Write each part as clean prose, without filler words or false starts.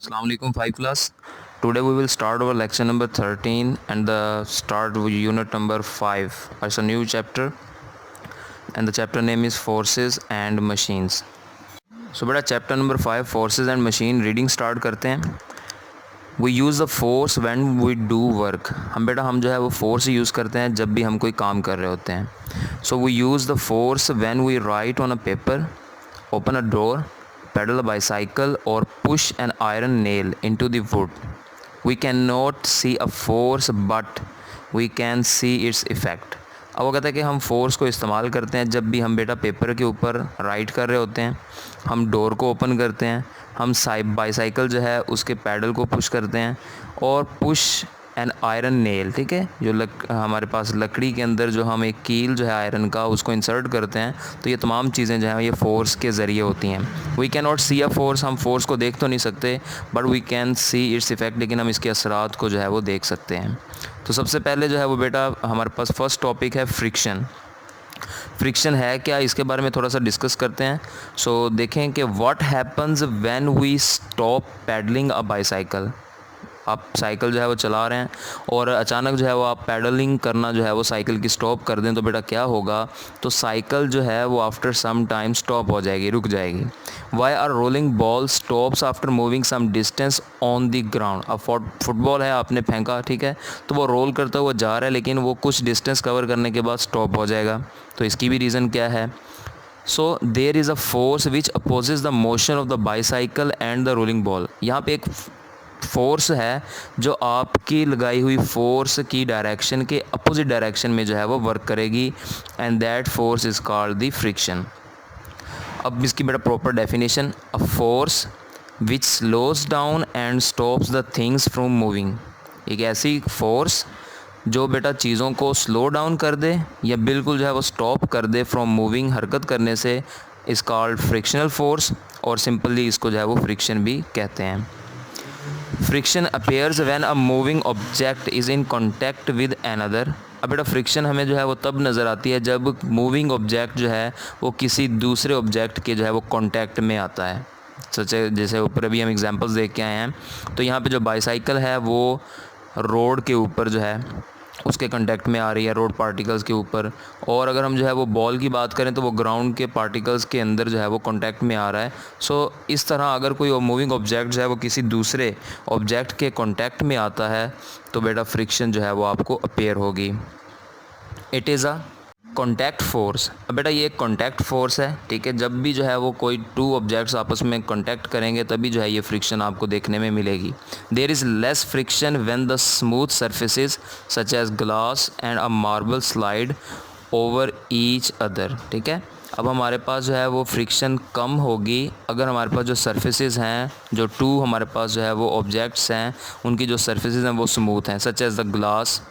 Assalamu alaikum 5 class. Today we will start our lecture number 13 and the start with unit number 5. It's a new chapter and the chapter name is Forces and Machines. So बेटा chapter number 5 Forces and Machine reading start करते हैं. We use the force when we do work. हम जो है वो force use करते हैं जब भी हम कोई काम कर रहे होते हैं. So we use the force when we write on a paper, open a door, pedal a bicycle or push an iron nail into the wood. We cannot see a force but we can see its effect. अब वो कहता है कि हम force को इस्तेमाल करते हैं जब भी हम बेटा पेपर के ऊपर राइट कर रहे होते हैं, हम डोर को ओपन करते हैं, हम बाईसाइकिल जो है उसके पैडल को पुश करते हैं और पुश एन आयरन नेल, ठीक है, जो हमारे पास लकड़ी के अंदर जो हम एक कील जो है आयरन का उसको इंसर्ट करते हैं. तो ये तमाम चीज़ें जो हैं ये फ़ोर्स के ज़रिए होती हैं. We can not see a force, हम फोर्स को देख तो नहीं सकते but we can see its effect, लेकिन हम इसके असरात को जो है वो देख सकते हैं. तो सबसे पहले जो है वो बेटा हमारे पास फर्स्ट टॉपिक है फ्रिक्शन. फ्रिक्शन है क्या, इसके बारे में थोड़ा सा डिस्कस करते हैं. सो देखें कि what happens when we stop pedalling a bicycle. आप साइकिल जो है वो चला रहे हैं और अचानक जो है वो आप पैडलिंग करना जो है वो साइकिल की स्टॉप कर दें तो बेटा क्या होगा, तो साइकिल जो है वो आफ्टर सम टाइम स्टॉप हो जाएगी, रुक जाएगी. Why are rolling ball stops after moving some distance on the ground. अब फुटबॉल है, आपने फेंका, ठीक है, तो वो रोल करता हुआ जा रहा है लेकिन वो कुछ डिस्टेंस कवर करने के बाद स्टॉप हो जाएगा. तो इसकी भी रीज़न क्या है. So there is a force which opposes the motion of the bicycle and the rolling ball. यहाँ पे एक फोर्स है जो आपकी लगाई हुई फोर्स की डायरेक्शन के अपोजिट डायरेक्शन में जो है वो वर्क करेगी and that force is called the friction. अब इसकी बेटा proper definition, a force which slows down and stops the things from moving. एक ऐसी फोर्स जो बेटा चीज़ों को स्लो डाउन कर दे या बिल्कुल जो है वो स्टॉप कर दे फ्रॉम मूविंग, हरकत करने से, इज़ कॉल्ड फ्रिक्शनल फोर्स, और सिंपली इसको जो है वो फ्रिक्शन भी कहते हैं. Friction appears when a moving object is in contact with another. अब बेटा फ्रिक्शन हमें जो है वो तब नज़र आती है जब मूविंग ऑब्जेक्ट जो है वो किसी दूसरे ऑब्जेक्ट के जो है वो कॉन्टैक्ट में आता है. सच जैसे ऊपर अभी हम एग्जांपल्स देख के आए हैं, तो यहाँ पे जो बाईसाइकिल है वो रोड के ऊपर जो है उसके कांटेक्ट में आ रही है, रोड पार्टिकल्स के ऊपर. और अगर हम जो है वो बॉल की बात करें तो वो ग्राउंड के पार्टिकल्स के अंदर जो है वो कांटेक्ट में आ रहा है. सो इस तरह अगर कोई मूविंग ऑब्जेक्ट जो है वो किसी दूसरे ऑब्जेक्ट के कांटेक्ट में आता है तो बेटा फ्रिक्शन जो है वो आपको अपीयर होगी. It is a contact force. अब बेटा ये एक कॉन्टैक्ट फोर्स है, ठीक है, जब भी जो है वो कोई टू ऑब्जेक्ट्स आपस में कॉन्टैक्ट करेंगे तभी जो है ये फ्रिक्शन आपको देखने में मिलेगी. There is less friction when the smooth surfaces such as glass and a marble slide over each other. ठीक है, अब हमारे पास जो है वो फ्रिक्शन कम होगी अगर हमारे पास जो सर्फेसिस हैं, जो टू हमारे पास जो है वो ऑब्जेक्ट्स हैं, उनकी जो सर्फेसिस हैं वो स्मूथ हैं, such as the glass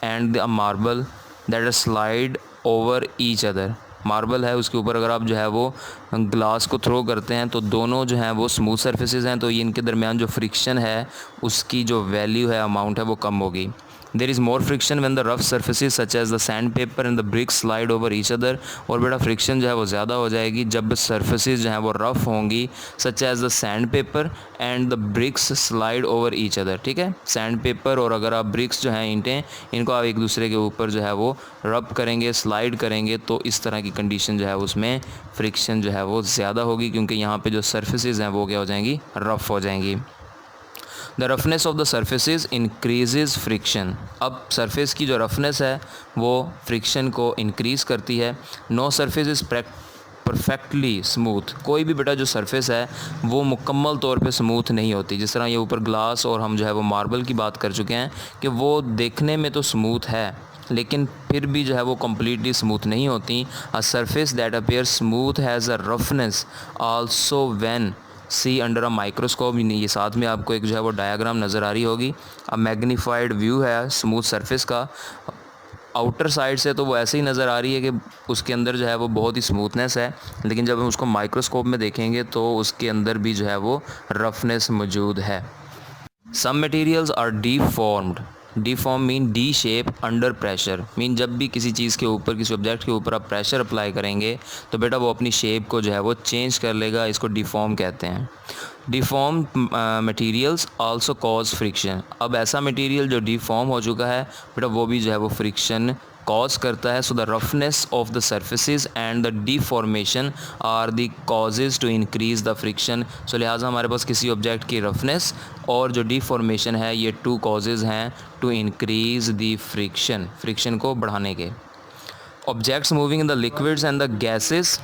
and the marble that are slide over each other. Marble है, उसके ऊपर अगर आप जो है वो ग्लास को थ्रो करते हैं तो दोनों जो हैं वो स्मूथ सर्फेसिस हैं, तो ये इनके दरमियान जो फ्रिक्शन है उसकी जो वैल्यू है, अमाउंट है, वो कम होगी. There is more friction when the rough surfaces such as the sand paper and the bricks slide over each other. और बेटा फ्रिक्शन जो है वो ज़्यादा हो जाएगी जब सर्फेसिस जो हैं वो रफ़ होंगी, such as the sand paper and the bricks slide over each other. ठीक है, सैंड पेपर और अगर आप ब्रिक्स जो हैं ईंटें, इनको आप एक दूसरे के ऊपर जो है वो रब करेंगे, स्लाइड करेंगे, तो इस तरह की कंडीशन जो है उसमें फ्रिक्शन जो है वो ज़्यादा होगी क्योंकि यहाँ पे जो सर्फेसिस हैं वो क्या हो जाएंगी, रफ़ हो जाएंगी. The roughness of the surfaces increases friction. अब सरफेस की जो रफनेस है वो फ्रिक्शन को इंक्रीज़ करती है. No surface is perfectly smooth. कोई भी बेटा जो सरफेस है वो मुकम्मल तौर पे स्मूथ नहीं होती. जिस तरह ये ऊपर ग्लास और हम जो है वो मार्बल की बात कर चुके हैं कि वो देखने में तो स्मूथ है लेकिन फिर भी जो है वो कम्प्लीटली स्मूथ नहीं होती. A surface that appear smooth has a roughness also when see under a microscope. ये साथ में आपको एक जो है वो डायग्राम नज़र आ रही होगी. अब मैग्नीफाइड व्यू है स्मूथ सरफेस का, आउटर साइड से तो वो ऐसे ही नज़र आ रही है कि उसके अंदर जो है वो बहुत ही स्मूथनेस है, लेकिन जब हम उसको माइक्रोस्कोप में देखेंगे तो उसके अंदर भी जो है वो रफनेस मौजूद है. Some materials are deformed. Deform mean the shape under pressure. Mean जब भी किसी चीज़ के ऊपर, किसी ऑब्जेक्ट के ऊपर आप प्रेशर अप्लाई करेंगे तो बेटा वो अपनी शेप को जो है वो चेंज कर लेगा, इसको डीफॉर्म कहते हैं. Deform materials also cause friction. अब ऐसा मटेरियल जो डिफॉर्म हो चुका है बेटा वो भी जो है वो फ्रिक्शन कॉज करता है। So the roughness of the surfaces and the deformation are the causes to increase the friction. So लिहाजा हमारे पास किसी ऑब्जेक्ट की रफनेस और जो डिफॉर्मेशन है ये टू कॉजेज़ हैं to increase the friction, friction को बढ़ाने के। Objects moving in the liquids and the gases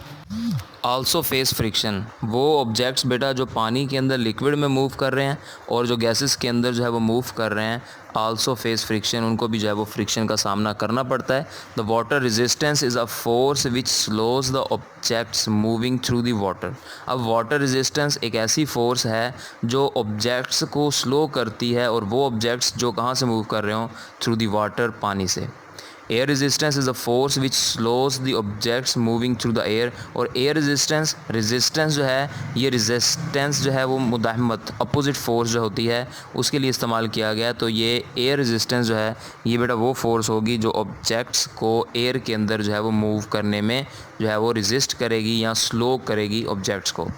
also face friction. वो ऑब्जेक्ट्स बेटा जो पानी के अंदर लिक्विड में मूव कर रहे हैं और जो गैसेस के अंदर जो है वो मूव कर रहे हैं, आल्सो फेस फ्रिक्शन, उनको भी जो है वो फ्रिक्शन का सामना करना पड़ता है। The water resistance is a force which slows the objects moving through the water. अब वाटर रेजिस्टेंस एक ऐसी फोर्स है जो ऑब्जेक्ट्स को स्लो करती है, और वो ऑब्जेक्ट्स जो कहाँ से मूव कर रहे हों, थ्रू द वाटर, पानी से। Air resistance is a force which slows the objects moving through the air. और एयर रेजिस्टेंस जो है, ये रेजिस्टेंस जो है वो मुदाहमत, अपोजिट फोर्स जो होती है उसके लिए इस्तेमाल किया गया। तो ये एयर रेजिस्टेंस जो है ये बेटा वो फोर्स होगी जो ऑब्जेक्ट्स को एयर के अंदर जो है वो मूव करने में जो है वो रेजिस्ट करेगी या स्लो करेगी ऑब्जेक्ट्स को।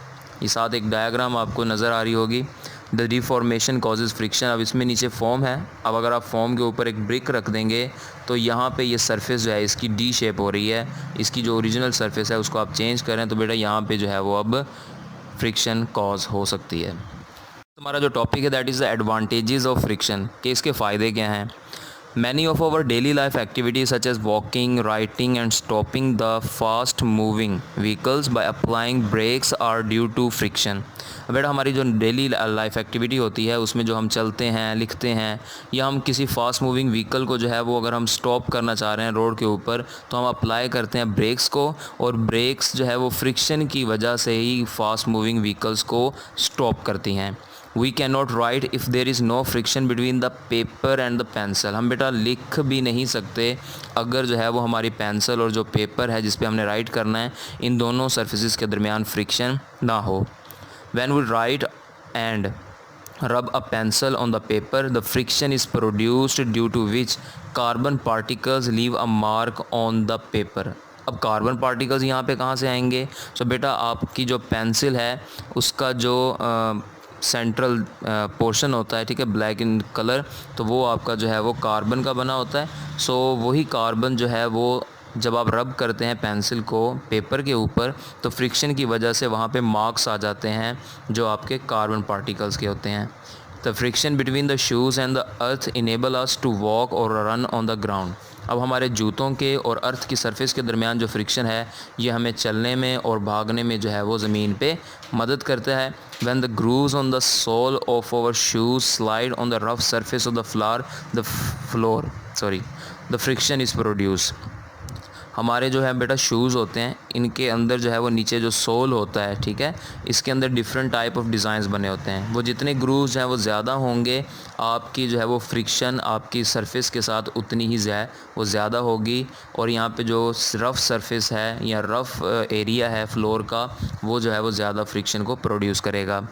ये साथ एक डायग्राम आपको नज़र आ रही होगी। The deformation causes friction. अब इसमें नीचे फॉर्म है, अब अगर आप फॉर्म के ऊपर एक ब्रिक रख देंगे तो यहाँ पे ये सरफेस जो है इसकी डी शेप हो रही है, इसकी जो ओरिजिनल सरफेस है उसको आप चेंज करें तो बेटा यहाँ पे जो है वो अब फ्रिक्शन कॉज हो सकती है। हमारा जो टॉपिक है that is the advantages of friction, कि इसके फ़ायदे क्या हैं। Many of our daily life activities such as walking, writing and stopping the fast moving vehicles by applying brakes are due to friction। बेटा हमारी जो डेली लाइफ एक्टिविटी होती है उसमें जो हम चलते हैं, लिखते हैं, या हम किसी फास्ट मूविंग व्हीकल को जो है वो अगर हम स्टॉप करना चाह रहे हैं रोड के ऊपर तो हम अप्लाई करते हैं ब्रेक्स को, और ब्रेक्स जो है वो फ्रिक्शन की वजह से ही फास्ट मूविंग व्हीकल्स को स्टॉप करती हैं। We can not write if there is no friction between the paper and the pencil. हम बेटा लिख भी नहीं सकते अगर जो है वो हमारी पेंसिल और जो पेपर है जिस पे हमने राइट करना है इन दोनों सरफेसेस के दरमियान फ्रिक्शन ना हो। When we write and rub a pencil on the paper, the friction is produced due to which carbon particles leave a mark on the paper। अब कार्बन पार्टिकल्स यहाँ पे कहाँ से आएंगे। सो बेटा आपकी जो पेंसिल है उसका जो सेंट्रल पोर्शन होता है, ठीक है, ब्लैक इन कलर, तो वो आपका जो है वो कार्बन का बना होता है। सो वही कार्बन जो है वो जब आप रब करते हैं पेंसिल को पेपर के ऊपर तो फ्रिक्शन की वजह से वहाँ पे मार्क्स आ जाते हैं जो आपके कार्बन पार्टिकल्स के होते हैं। The friction between the shoes and the earth enable us to walk और रन ऑन द ग्राउंड। अब हमारे जूतों के और अर्थ की सरफेस के दरमियान जो फ्रिक्शन है ये हमें चलने में और भागने में जो है वो ज़मीन पे मदद करता है। When the grooves on the sole of our shoes slide on the rough surface of the floor the friction is produce. हमारे जो है बेटा शूज़ होते हैं इनके अंदर जो है वो नीचे जो सोल होता है, ठीक है, इसके अंदर डिफरेंट टाइप ऑफ डिज़ाइंस बने होते हैं। वो जितने ग्रूव्स हैं वो ज़्यादा होंगे, आपकी जो है वो फ्रिक्शन आपकी सरफेस के साथ उतनी ही वो ज़्यादा होगी। और यहाँ पे जो रफ़ सरफेस है या रफ़ एरिया है फ्लोर का वो जो है वो ज़्यादा फ्रिक्शन को प्रोड्यूस करेगा।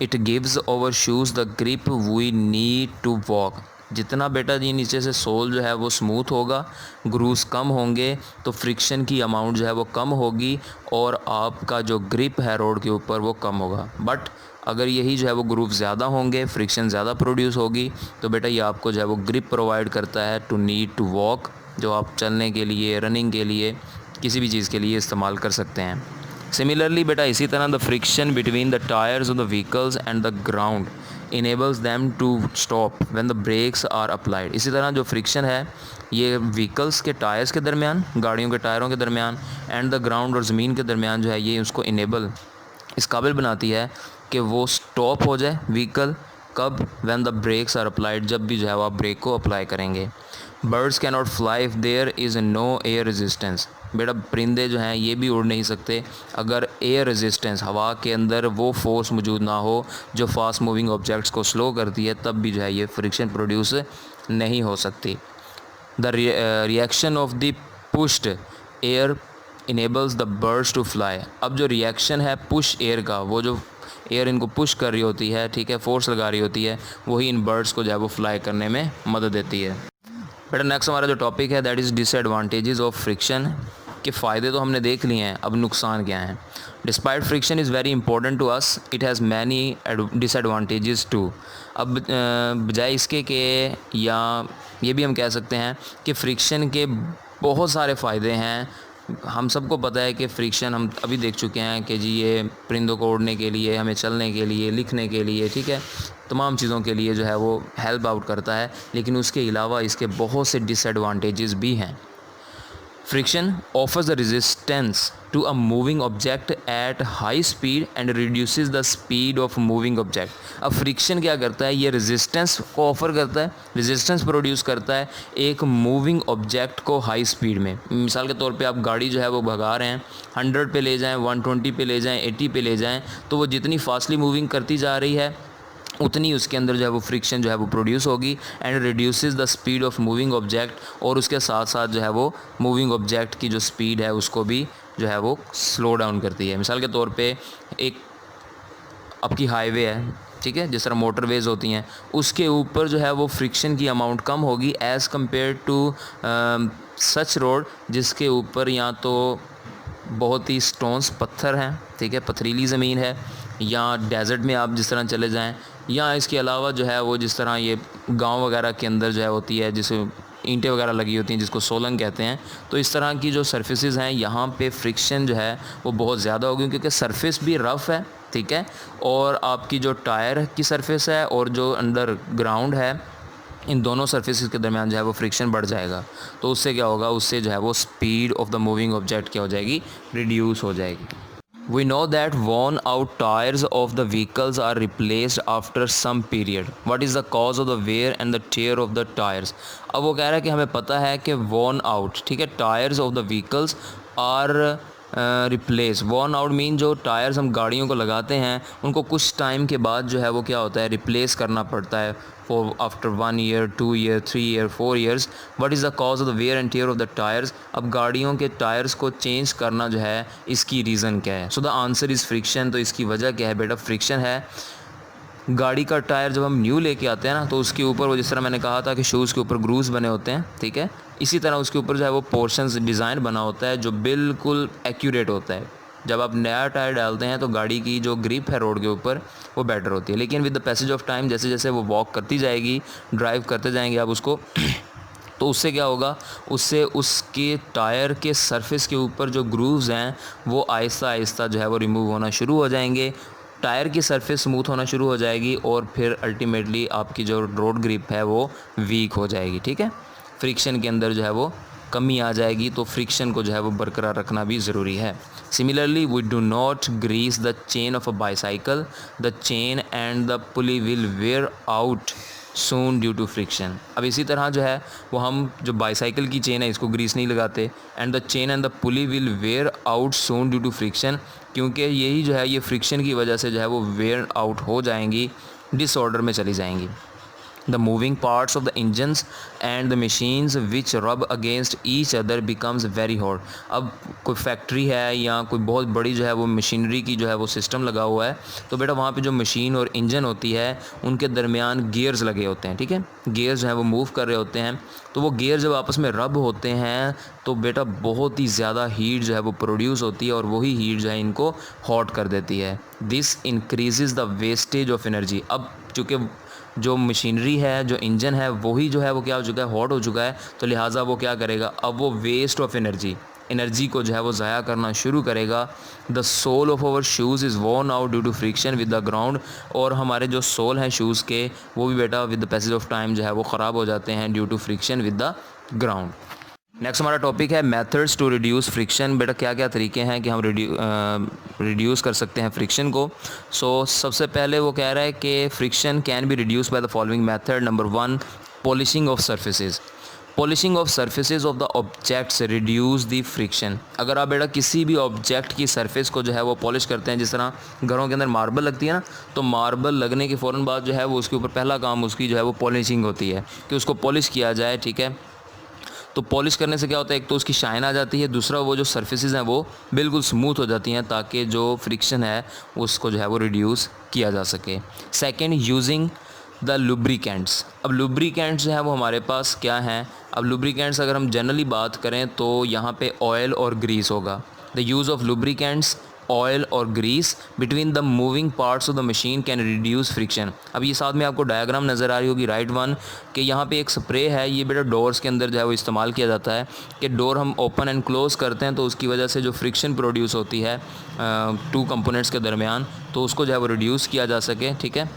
It gives over shoes the grip we need to walk. जितना बेटा ये नीचे से सोल जो है वो स्मूथ होगा, ग्रूव्स कम होंगे तो फ्रिक्शन की अमाउंट जो है वो कम होगी और आपका जो ग्रिप है रोड के ऊपर वो कम होगा। बट अगर यही जो है वो ग्रूव ज़्यादा होंगे, फ्रिक्शन ज़्यादा प्रोड्यूस होगी, तो बेटा ये आपको जो है वो ग्रिप प्रोवाइड करता है टू नीड टू वॉक, जो आप चलने के लिए, रनिंग के लिए, किसी भी चीज़ के लिए इस्तेमाल कर सकते हैं। सिमिलरली बेटा इसी तरह the friction between the tyres of the vehicles and the ground enables them to stop when the brakes are applied. इसी तरह जो फ्रिक्शन है ये व्हीकल्स के टायर्स के दरमियान, गाड़ियों के टायरों के दरमियान एंड द ग्राउंड और ज़मीन के दरमियान जो है ये उसको इनेबल, इस काबिल बनाती है कि वो स्टॉप हो जाए व्हीकल। कब? When the brakes are applied, जब भी जो है वो आप ब्रेक को अप्लाई करेंगे। Birds can not fly if there is no air resistance. बेटा परिंदे जो हैं ये भी उड़ नहीं सकते अगर एयर रेजिस्टेंस, हवा के अंदर वो फोर्स मौजूद ना हो जो फास्ट मूविंग ऑब्जेक्ट्स को स्लो करती है, तब भी जो है ये फ्रिक्शन प्रोड्यूस नहीं हो सकती। The reaction of the pushed air enables the birds to fly. अब जो रिएक्शन है पुश एयर का, वो जो एयर इनको पुश कर रही होती है, ठीक है, फोर्स लगा रही होती है, वही इन बर्ड्स को जो है वो फ्लाई करने में मदद देती है। बेटा नेक्स्ट हमारा जो टॉपिक है that is disadvantages of friction. कि फ़ायदे तो हमने देख लिए हैं, अब नुकसान क्या हैं। Despite friction is very important to us, it has many disadvantages too. अब बजाय इसके कि, या ये भी हम कह सकते हैं कि फ्रिक्शन के बहुत सारे फ़ायदे हैं। हम सबको पता है कि फ्रिक्शन हम अभी देख चुके हैं कि जी ये परिंदों को उड़ने के लिए, हमें चलने के लिए, लिखने के लिए, ठीक है, तमाम चीज़ों के लिए जो है वो हेल्प आउट करता है। लेकिन उसके अलावा इसके बहुत से डिसएडवांटेजेस भी हैं। Friction offers a resistance to a moving object at high speed and reduces the speed of moving object। अब फ्रिक्शन क्या करता है, ये रेजिस्टेंस को ऑफ़र करता है, रेजिस्टेंस प्रोड्यूस करता है एक मूविंग ऑब्जेक्ट को हाई स्पीड में। मिसाल के तौर पे आप गाड़ी जो है वो भगा रहे हैं, 100 पे ले जाएं, 120 पे ले जाएं, 80 पे ले जाएं, तो वो जितनी फास्टली मूविंग करती जा रही है उतनी उसके अंदर जो है वो फ्रिक्शन जो है वो प्रोड्यूस होगी and reduces the speed of moving object, और उसके साथ साथ जो है वो मूविंग ऑब्जेक्ट की जो स्पीड है उसको भी जो है वो स्लो डाउन करती है। मिसाल के तौर पे एक आपकी हाईवे है, ठीक है, जिस तरह मोटरवेज होती हैं, उसके ऊपर जो है वो फ्रिक्शन की अमाउंट कम होगी as compare to such road जिसके ऊपर या तो बहुत ही स्टोन्स पत्थर हैं, ठीक है, पथरीली ज़मीन है, या डेजर्ट में आप जिस तरह चले जाएं, या इसके अलावा जो है वो जिस तरह ये गांव वगैरह के अंदर जो है होती है जिस ईंटें वगैरह लगी होती हैं जिसको सोलंग कहते हैं, तो इस तरह की जो सर्फेसिस हैं यहाँ पे फ्रिक्शन जो है वो बहुत ज़्यादा होगी क्योंकि सरफेस भी रफ़ है, ठीक है, और आपकी जो टायर की सरफेस है और जो अंडर ग्राउंड है, इन दोनों सर्फेसिस के दरमियान जो है वो फ्रिक्शन बढ़ जाएगा। तो उससे क्या होगा, उससे जो है वो speed of the moving object क्या हो जाएगी, रिड्यूस हो जाएगी। We know that worn out tires of the vehicles are replaced after some period. What is the cause of the wear and the tear of the tires? अब वो कह रहा है कि हमें पता है कि worn out, ठीक है, tyres of the vehicles are replace. Worn out mean जो टायर्स हम गाड़ियों को लगाते हैं उनको कुछ टाइम के बाद जो है वो क्या होता है, रिप्लेस करना पड़ता है for after 1 year, 2 year, 3 year, 4 years. What is the cause of the wear and tear of the tyres? अब गाड़ियों के टायर्स को चेंज करना जो है इसकी रीज़न क्या है? So the answer is friction. तो इसकी वजह क्या है बेटा, फ्रिक्शन है। गाड़ी का टायर जब हम न्यू लेके आते हैं ना, तो उसके ऊपर वो जिस तरह मैंने कहा था कि शूज़ के ऊपर ग्रूव्स बने होते हैं, ठीक है, इसी तरह उसके ऊपर जो है वो पोर्शंस डिज़ाइन बना होता है जो बिल्कुल एक्यूरेट होता है। जब आप नया टायर डालते हैं तो गाड़ी की जो ग्रिप है रोड के ऊपर वो बेटर होती है, लेकिन with the passage of time जैसे जैसे वो वॉक करती जाएगी, ड्राइव करते जाएंगे आप उसको तो उससे क्या होगा, उससे उसके टायर के सरफेस के ऊपर जो ग्रूव्स हैं वो आहिस्ता आहिस्ता जो है वो रिमूव होना शुरू हो जाएंगे, टायर की सरफेस स्मूथ होना शुरू हो जाएगी और फिर अल्टीमेटली आपकी जो रोड ग्रिप है वो वीक हो जाएगी, ठीक है, फ्रिक्शन के अंदर जो है वो कमी आ जाएगी। तो फ्रिक्शन को जो है वो बरकरार रखना भी ज़रूरी है। Similarly we do not grease the chain of a bicycle, the chain and the pulley will wear out soon due to friction. अब इसी तरह जो है वो हम जो बाईसाइकिल की चेन है इसको ग्रीस नहीं लगाते, and the chain and the pulley will wear out soon due to friction, क्योंकि यही जो है ये फ्रिक्शन की वजह से जो है वो वेयर आउट हो जाएंगी, डिसऑर्डर में चली जाएंगी। The moving parts of the engines and the machines which rub against each other becomes very hot। अब कोई फैक्ट्री है या कोई बहुत बड़ी जो है वो मशीनरी की जो है वो सिस्टम लगा हुआ है, तो बेटा वहाँ पे जो मशीन और इंजन होती है उनके दरमियान गियर्स लगे होते हैं, ठीक है, गियर्स जो है वो मूव कर रहे होते हैं, तो वो गियर जब आपस में रब होते हैं तो बेटा बहुत ही ज़्यादा हीट जो है वो प्रोड्यूस होती है और वही हीट जो है इनको हॉट कर देती है। This increases the wastage of energy. अब चूँकि जो मशीनरी है, जो इंजन है, वही जो है वो क्या हो चुका है, हॉट हो चुका है, तो लिहाजा वो क्या करेगा, अब वो वेस्ट ऑफ एनर्जी को जो है वो ज़ाया करना शुरू करेगा। The sole of our shoes is worn out due to friction with the ground. और हमारे जो सोल हैं शूज़ के वो भी बेटा with the passage of time जो है वो ख़राब हो जाते हैं due to friction with the ground. Next हमारा टॉपिक है मेथड्स टू रिड्यूस फ्रिक्शन। बेटा क्या क्या तरीके हैं कि हम रिड्यूस कर सकते हैं फ्रिक्शन को। सबसे पहले वो कह रहा है कि friction can be reduce by the following method. Number 1, polishing of surfaces. Polishing of surfaces of the objects reduce the friction. अगर आप बेटा किसी भी ऑब्जेक्ट की सरफेस को जो है वो पॉलिश करते हैं, जिस तरह घरों के अंदर मार्बल लगती है ना, तो मार्बल लगने के फ़ौरन बाद जो है वो उसके ऊपर पहला काम उसकी जो है वो पॉलिशिंग होती है कि उसको पॉलिश किया जाए, ठीक है। तो पॉलिश करने से क्या होता है, एक तो उसकी शाइन आ जाती है, दूसरा वो जो सर्फेसिस हैं वो बिल्कुल स्मूथ हो जाती हैं ताकि जो फ्रिक्शन है उसको जो है वो रिड्यूस किया जा सके। Second, using the lubricants. अब लुब्रिकेंट्स जो है वो हमारे पास क्या हैं, अब लुब्रिकेंट्स अगर हम जनरली बात करें तो यहाँ पे ऑयल और ग्रीस होगा। The use of lubricants, oil और grease between the moving parts of the machine can reduce friction. अब ये साथ में आपको डायग्राम नज़र आ रही होगी राइट वन, कि यहाँ पे एक स्प्रे है, ये बेटा डोर्स के अंदर जो है वो इस्तेमाल किया जाता है कि डोर हम ओपन एंड क्लोज़ करते हैं तो उसकी वजह से जो फ्रिक्शन प्रोड्यूस होती है टू कंपोनेंट्स के दरमियान, तो उसको जो है वो रिड्यूस किया जा सके। ठीक है,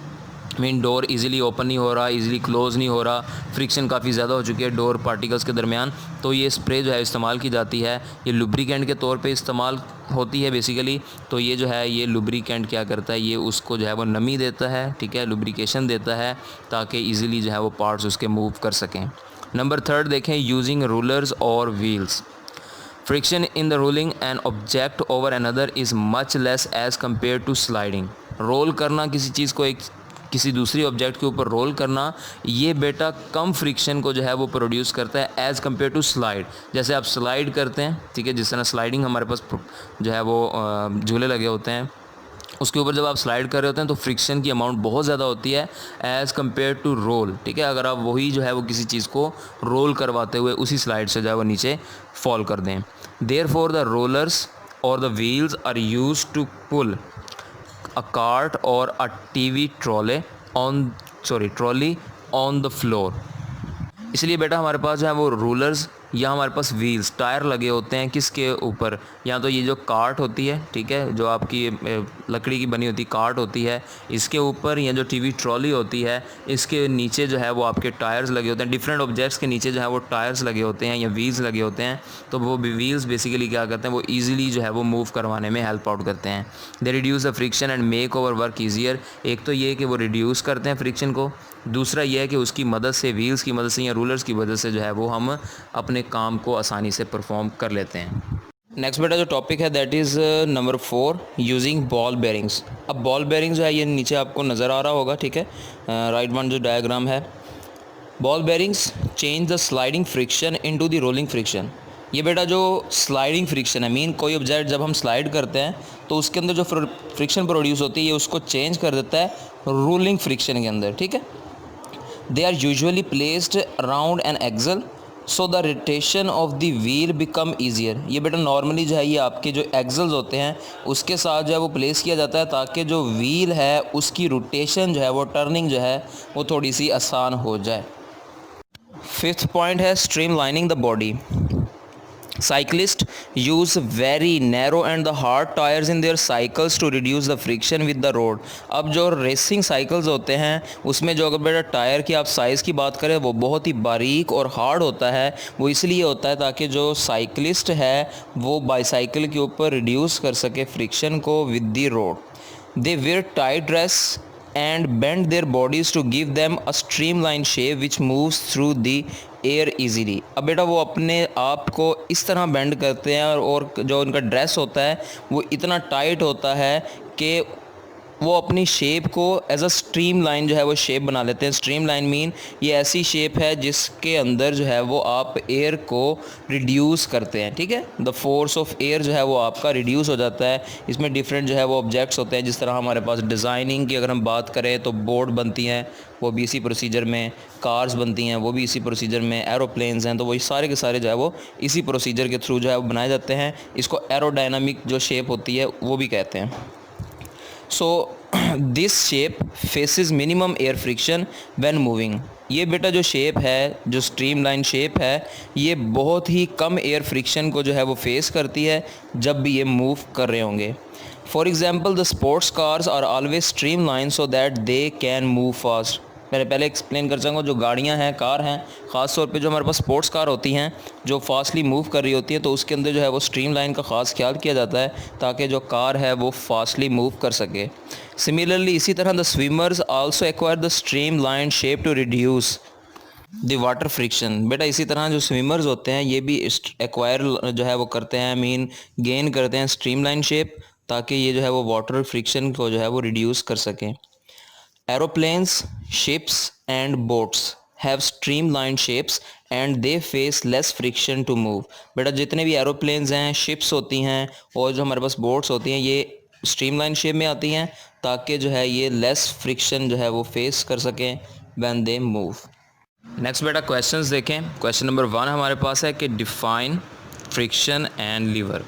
मीन डोर इजीली ओपन नहीं हो रहा, इजीली क्लोज़ नहीं हो रहा, फ्रिक्शन काफ़ी ज़्यादा हो चुकी है डोर पार्टिकल्स के दरमियान, तो ये स्प्रे जो है इस्तेमाल की जाती है। ये लुब्रिकेंट के तौर पे इस्तेमाल होती है बेसिकली। तो ये जो है ये लुब्रिकेंट क्या करता है, ये उसको जो है वो नमी देता है, ठीक है, लुब्रिकेशन देता है ताकि ईज़िली जो है वो पार्ट्स उसके मूव कर सकें। नंबर थर्ड देखें, यूजिंग रूलर्स और wheels. Friction in the rolling an object over another is much less as compare to sliding. Roll करना किसी चीज़ को एक किसी दूसरी ऑब्जेक्ट के ऊपर रोल करना, ये बेटा कम फ्रिक्शन को जो है वो प्रोड्यूस करता है एज़ कम्पेयर टू स्लाइड। जैसे आप स्लाइड करते हैं, ठीक है, जिस तरह स्लाइडिंग हमारे पास जो है वो झूले लगे होते हैं, उसके ऊपर जब आप स्लाइड कर रहे होते हैं तो फ्रिक्शन की अमाउंट बहुत ज़्यादा होती है एज़ कम्पेयर टू रोल। ठीक है, अगर आप वही जो है वो किसी चीज़ को रोल करवाते हुए उसी स्लाइड से जो है वो नीचे फॉल कर दें। देयर फॉर द रोलर्स और the wheels are use to pull a cart or a trolley on the floor। इसलिए बेटा हमारे पास जो है वो रूलर्स या हमारे पास व्हील्स, टायर लगे होते हैं किसके ऊपर, या तो ये जो कार्ट होती है, ठीक है, जो आपकी लकड़ी की बनी होती कार्ट होती है, इसके ऊपर, या जो टीवी ट्रॉली होती है इसके नीचे जो है वो आपके टायर्स लगे होते हैं। डिफरेंट ऑब्जेक्ट्स के नीचे जो है वो टायर्स लगे होते हैं या व्हील्स लगे होते हैं। तो वो व्हील्स बेसिकली क्या करते हैं, वो ईजिली जो है वो मूव करवाने में हेल्प आउट करते हैं। They reduce the friction and make over work easier. एक तो ये कि वो रिड्यूस करते हैं फ्रिक्शन को, दूसरा यह है कि उसकी मदद से, व्हील्स की मदद से या रूलर्स की मदद से जो है वो हम अपने काम को आसानी से परफॉर्म कर लेते हैं। नेक्स्ट बेटा जो टॉपिक है that is number 4, using ball bearings. अब बॉल बेयरिंग जो है ये नीचे आपको नज़र आ रहा होगा, ठीक है, राइट वन जो डायग्राम है। Ball bearings change the sliding friction into the rolling friction. ये बेटा जो स्लाइडिंग फ्रिक्शन है, मीन कोई ऑब्जेक्ट जब हम स्लाइड करते हैं तो उसके अंदर जो फ्रिक्शन प्रोड्यूस होती है ये उसको चेंज कर देता है रोलिंग फ्रिक्शन के अंदर। ठीक है, they are usually placed around an axle so the rotation of the wheel become easier. ये बेटा नॉर्मली जो है ये आपके जो एक्सल्स होते हैं उसके साथ जो है वो प्लेस किया जाता है ताकि जो व्हील है उसकी रोटेशन जो है वो टर्निंग जो है वो थोड़ी सी आसान हो जाए। फिफ्थ पॉइंट है streamlining the body. Cyclists use very narrow and the hard tires in their cycles to reduce the friction with the road। अब जो रेसिंग साइकिल्स होते हैं उसमें जो अगर बेटा टायर की आप साइज़ की बात करें वो बहुत ही बारीक और हार्ड होता है। वो इसलिए होता है ताकि जो साइकिलिस्ट है वो बाईसाइकिल के ऊपर रिड्यूस कर सके फ्रिक्शन को with the road. They wear tight dress and bend their bodies to give them a streamlined shape which moves through the air easily. अब बेटा वो अपने आप को इस तरह बेंड करते हैं और जो उनका ड्रेस होता है वो इतना टाइट होता है कि वो अपनी शेप को एज अ स्ट्रीम लाइन जो है वो शेप बना लेते हैं। स्ट्रीम लाइन मीन ये ऐसी शेप है जिसके अंदर जो है वो आप एयर को रिड्यूस करते हैं। ठीक है, द फोर्स ऑफ एयर जो है वो आपका रिड्यूस हो जाता है। इसमें डिफरेंट जो है वो ऑब्जेक्ट्स होते हैं, जिस तरह हमारे पास डिज़ाइनिंग की अगर हम बात करें तो बोर्ड बनती हैं वो भी इसी प्रोसीजर में, कार्स बनती हैं वो भी इसी प्रोसीजर में, एरोप्लेन्स हैं तो वही सारे के सारे जो है वो इसी प्रोसीजर के थ्रू जो है वो बनाए जाते हैं। इसको एरोडायनामिक जो शेप होती है वो भी कहते हैं। So this shape faces minimum air friction when moving. ये बेटा जो शेप है, जो स्ट्रीमलाइन शेप है, ये बहुत ही कम एयर फ्रिक्शन को जो है वो फेस करती है जब भी ये मूव कर रहे होंगे। For example the sports cars are always streamline so that they can move fast. मैंने पहले एक्सप्लेन कर सकूँ, जो गाड़ियाँ हैं, कार हैं, ख़ास तौर पे जो हमारे पास स्पोर्ट्स कार होती हैं जो फास्टली मूव कर रही होती हैं तो उसके अंदर जो है वो स्ट्रीम लाइन का ख़ास ख्याल किया जाता है ताकि जो कार है वो फास्टली मूव कर सके। सिमिलरली इसी तरह the swimmers also acquire the stream line shape to reduce the water friction. बेटा इसी तरह जो स्विमर्स होते हैं ये भी एक्वायर जो है वो करते हैं, मीन गेन करते हैं स्ट्रीम लाइन शेप ताकि ये जो है वो वाटर फ्रिक्शन को जो है वो रिड्यूस कर सकें। Aeroplanes, ships and boats have streamlined shapes and they face less friction to move। बेटा जितने भी एरोप्लेन्स हैं, शिप्स होती हैं और जो हमारे पास बोट्स होती हैं ये स्ट्रीमलाइन शेप में आती हैं ताकि जो है ये लेस फ्रिक्शन जो है वो फेस कर सकें व्हेन दे मूव। नेक्स्ट बेटा क्वेश्चंस देखें। क्वेश्चन नंबर 1 हमारे पास है कि define friction and lever.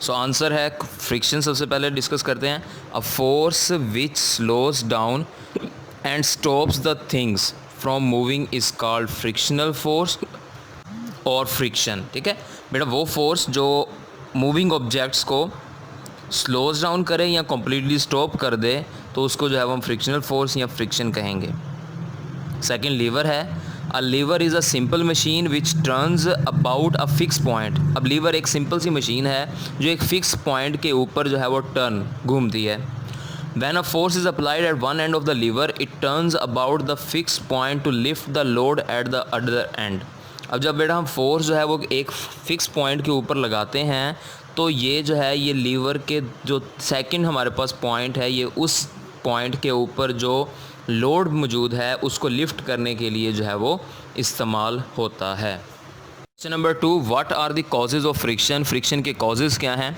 So answer है फ्रिक्शन। सबसे पहले डिस्कस करते हैं। A force which slows down and stops the things from moving is called frictional force और फ्रिक्शन। ठीक है बेटा, वो फोर्स जो मूविंग ऑब्जेक्ट्स को स्लोज डाउन करे या कम्प्लीटली स्टॉप कर दे तो उसको जो है वो हम फ्रिक्शनल फोर्स या फ्रिक्शन कहेंगे। सेकेंड लीवर है। A lever is a simple machine which turns about a fix point. अब लीवर एक सिंपल सी मशीन है जो एक फ़िक्स पॉइंट के ऊपर जो है वो टर्न घूमती है। When a force is applied at one end of the lever, it turns about the fixed point to lift the load at the other end. अब जब बेटा हम फोर्स जो है वो एक फ़िक्स पॉइंट के ऊपर लगाते हैं तो ये जो है ये लीवर के जो सेकंड हमारे पास पॉइंट है ये उस पॉइंट के ऊपर जो लोड मौजूद है उसको लिफ्ट करने के लिए जो है वो इस्तेमाल होता है। Question number 2, what are the causes of friction. Friction के कॉजेज़ क्या हैं।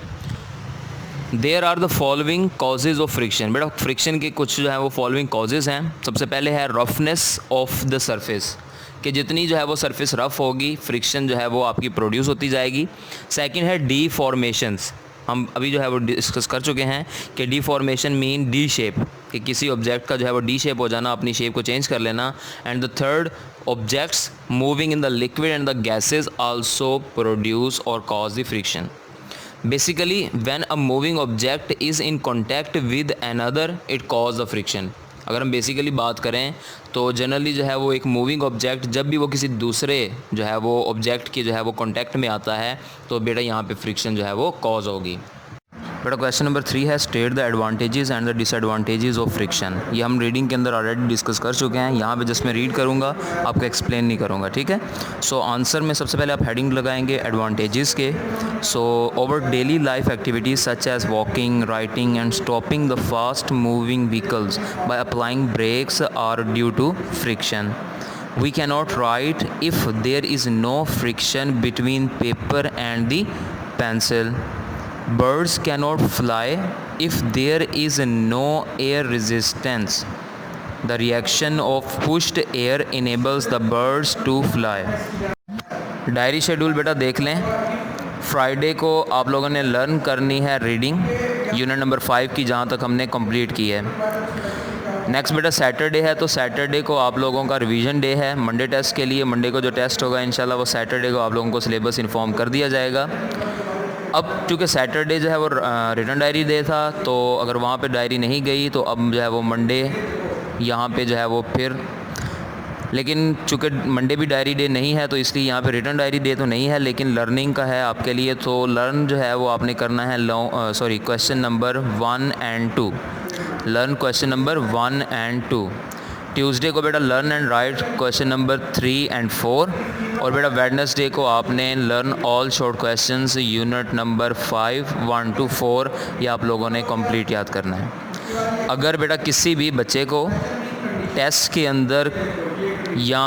There are the following causes of friction. बेटा फ्रिक्शन के कुछ जो है वो फॉलोइंग कॉजेज़ हैं। सबसे पहले है रफनेस ऑफ द सरफेस, कि जितनी जो है वो सरफेस रफ़ होगी फ्रिक्शन जो है वो आपकी प्रोड्यूस होती जाएगी। सेकंड है डीफॉर्मेशंस। हम अभी जो है वो डिस्कस कर चुके हैं कि डीफॉर्मेशन मीन डी शेप, कि किसी ऑब्जेक्ट का जो है वो डी शेप हो जाना, अपनी शेप को चेंज कर लेना। And the third, objects moving in the liquid and the gases also produce और cause the friction. Basically when a moving object is in contact with another it cause the friction. अगर हम basically बात करें तो generally जो है वो एक मूविंग ऑब्जेक्ट जब भी वो किसी दूसरे जो है वो ऑब्जेक्ट के जो है वो कॉन्टैक्ट में आता है तो बेटा यहाँ पे फ्रिक्शन जो है वो कॉज होगी। बेटा क्वेश्चन नंबर 3 है state the advantages and the disadvantages of friction. ये हम रीडिंग के अंदर ऑलरेडी डिस्कस कर चुके हैं, यहाँ पे जस्ट मैं रीड करूँगा, आपको एक्सप्लेन नहीं करूँगा। ठीक है, सो आंसर में सबसे पहले आप हेडिंग लगाएंगे एडवांटेजेस के। So over daily life activities such as walking, writing and stopping the fast moving vehicles by applying brakes are due to friction. We cannot write if there is no friction between paper and the pencil. Birds cannot fly if there is no air resistance. The reaction of pushed air enables the birds to fly. Diary schedule बेटा देख लें। Friday को आप लोगों ने learn करनी है reading, unit number 5 की, जहाँ तक हमने कंप्लीट की है। नेक्स्ट बेटा सैटरडे है, तो सैटरडे को आप लोगों का रिवीजन डे है मंडे टेस्ट के लिए। मंडे को जो टेस्ट होगा इंशाल्लाह वो सैटरडे को आप लोगों को सिलेबस इन्फॉर्म कर दिया जाएगा। अब चूँकि सैटरडे जो है वो रिटर्न डायरी डे था, तो अगर वहाँ पे डायरी नहीं गई तो अब जो है वो मंडे यहाँ पे जो है वो फिर, लेकिन चूँकि मंडे भी डायरी डे नहीं है तो इसलिए यहाँ पे रिटर्न डायरी डे तो नहीं है, लेकिन लर्निंग का है आपके लिए। तो लर्न जो है वो आपने करना है question number 1 and 2। Learn question number 1 and 2। Tuesday को बेटा learn and right question number 3 and 4। और बेटा वेडनेसडे को आपने learn all short questions unit number 5 1 to 4 ये आप लोगों ने कंप्लीट याद करना है। अगर बेटा किसी भी बच्चे को टेस्ट के अंदर या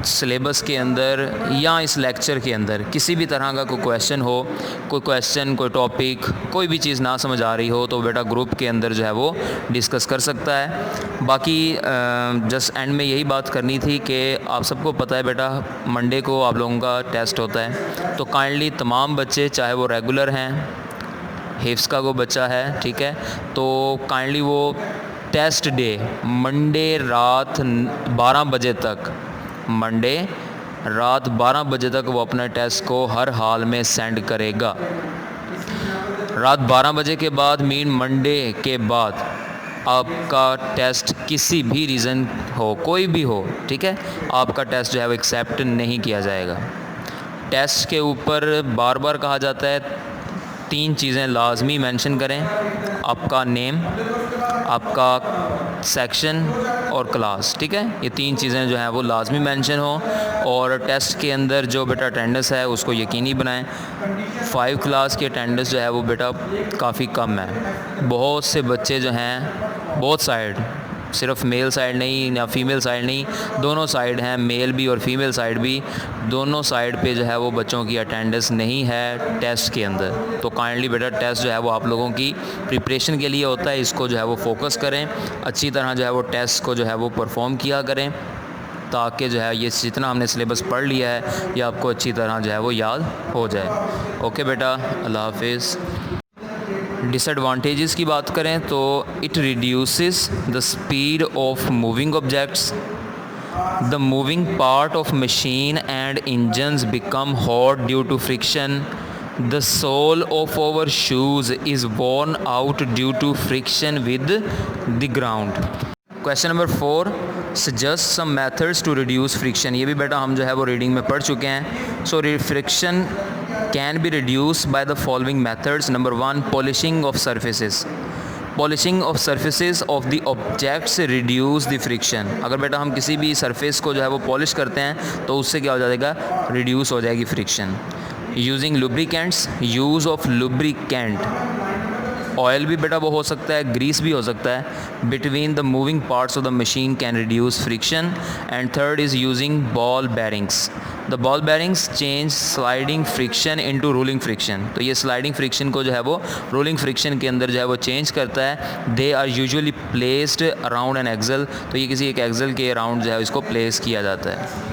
सिलेबस के अंदर या इस लेक्चर के अंदर किसी भी तरह का कोई क्वेश्चन हो, कोई टॉपिक, कोई भी चीज़ ना समझ आ रही हो तो बेटा ग्रुप के अंदर जो है वो डिस्कस कर सकता है। बाकी जस्ट एंड में यही बात करनी थी कि आप सबको पता है बेटा मंडे को आप लोगों का टेस्ट होता है, तो काइंडली तमाम बच्चे चाहे वो रेगुलर हैं, हिफ्स का कोई बच्चा है, ठीक है, तो काइंडली वो टेस्ट डे मंडे रात 12 बजे तक, मंडे रात 12 बजे तक वो अपने टेस्ट को हर हाल में सेंड करेगा। रात 12 बजे के बाद मीन मंडे के बाद आपका टेस्ट किसी भी रीज़न हो, कोई भी हो, ठीक है, आपका टेस्ट जो है वो एक्सेप्ट नहीं किया जाएगा। टेस्ट के ऊपर बार बार कहा जाता है 3 चीज़ें लाजमी मेंशन करें, आपका नेम, आपका सेक्शन और क्लास, ठीक है, ये 3 चीज़ें जो हैं वो लाजमी मेंशन हो। और टेस्ट के अंदर जो बेटा अटेंडेंस है उसको यकीनी बनाएं। 5 क्लास की अटेंडेंस जो है वो बेटा काफ़ी कम है। बहुत से बच्चे जो हैं, बोथ साइड, सिर्फ मेल साइड नहीं या फीमेल साइड नहीं, दोनों साइड हैं, मेल भी और फीमेल साइड भी, दोनों साइड पे जो है वो बच्चों की अटेंडेंस नहीं है टेस्ट के अंदर। तो काइंडली बेटा टेस्ट जो है वो आप लोगों की प्रिपरेशन के लिए होता है, इसको जो है वो फोकस करें, अच्छी तरह जो है वो टेस्ट को जो है वो परफॉर्म किया करें। ताकि जो है ये जितना हमने सिलेबस पढ़ लिया है ये आपको अच्छी तरह जो है वो याद हो जाए। ओके बेटा, अल्लाह हाफिज़। डिसएडवांटेजेस की बात करें तो it reduces the speed of moving objects, the moving part of machine and engines become hot due to friction, the sole of our shoes is worn out due to friction with the ground. Question number 4, suggest some methods to reduce friction. ये भी बेटा हम जो है वो reading में पढ़ चुके हैं। So friction can be reduced by the following methods. Number 1, polishing of surfaces. Polishing of surfaces of the objects reduce the friction. अगर बेटा हम किसी भी सरफेस को जो है वो पॉलिश करते हैं तो उससे क्या हो जाएगा, रिड्यूस हो जाएगी friction. Using lubricants, use of lubricant, oil भी बेटा वो हो सकता है, ग्रीस भी हो सकता है, between the moving parts of the machine can reduce friction. And third is using ball bearings. The ball bearings change sliding friction into rolling friction. तो ये स्लाइडिंग फ्रिक्शन को जो है वो रोलिंग फ्रिक्शन के अंदर जो है वो चेंज करता है। They are usually placed around an axle. तो ये किसी एक एक्सल के अराउंड जो है इसको प्लेस किया जाता है।